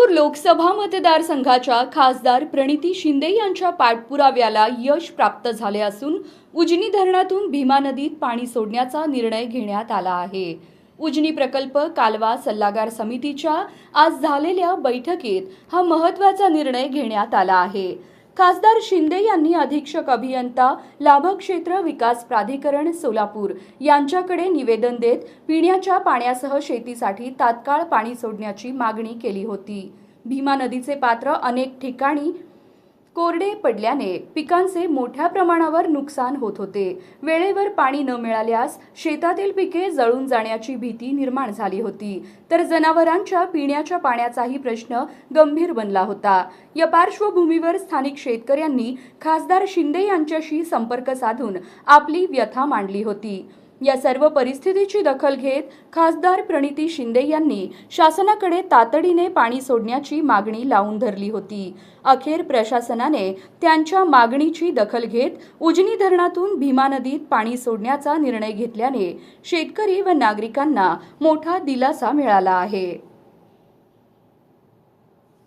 सोलापूर लोकसभा मतदारसंघाच्या खासदार प्रणिती शिंदे यांच्या पाठपुराव्याला यश प्राप्त झाले असून उजनी धरणातून भीमा नदीत पाणी सोडण्याचा निर्णय घेण्यात आला आहे। उजनी प्रकल्प कालवा सल्लागार समितीच्या आज झालेल्या बैठकीत हा महत्त्वाचा निर्णय घेण्यात आला आहे। खासदार शिंदे यांनी अधीक्षक अभियंता लाभक्षेत्र विकास प्राधिकरण सोलापूर यांच्याकडे निवेदन देत पिण्याच्या पाण्यासह शेतीसाठी तात्काळ पाणी सोडण्याची मागणी केली होती। भीमा नदीचे पात्र अनेक ठिकाणी कोरडे पडल्याने पिकांचे मोठ्या प्रमाणावर नुकसान होत होते। वेळेवर पाणी न मिळाल्यास शेतातील पिके जळून जाण्याची भीती निर्माण झाली होती, तर जनावरांच्या पिण्याच्या पाण्याचाही प्रश्न गंभीर बनला होता। या पार्श्वभूमीवर स्थानिक शेतकऱ्यांनी खासदार शिंदे यांच्याशी संपर्क साधून आपली व्यथा मांडली होती। या सर्व परिस्थितीची दखल घेत खासदार प्रणिती शिंदे यांनी शासनाकडे तातडीने पाणी सोडण्याची मागणी लावून धरली होती। अखेर प्रशासनाने त्यांच्या मागणीची दखल घेत उजनी धरणातून भीमा नदीत पाणी सोडण्याचा निर्णय घेतल्याने शेतकरी व नागरिकांना मोठा दिलासा मिळाला आहे।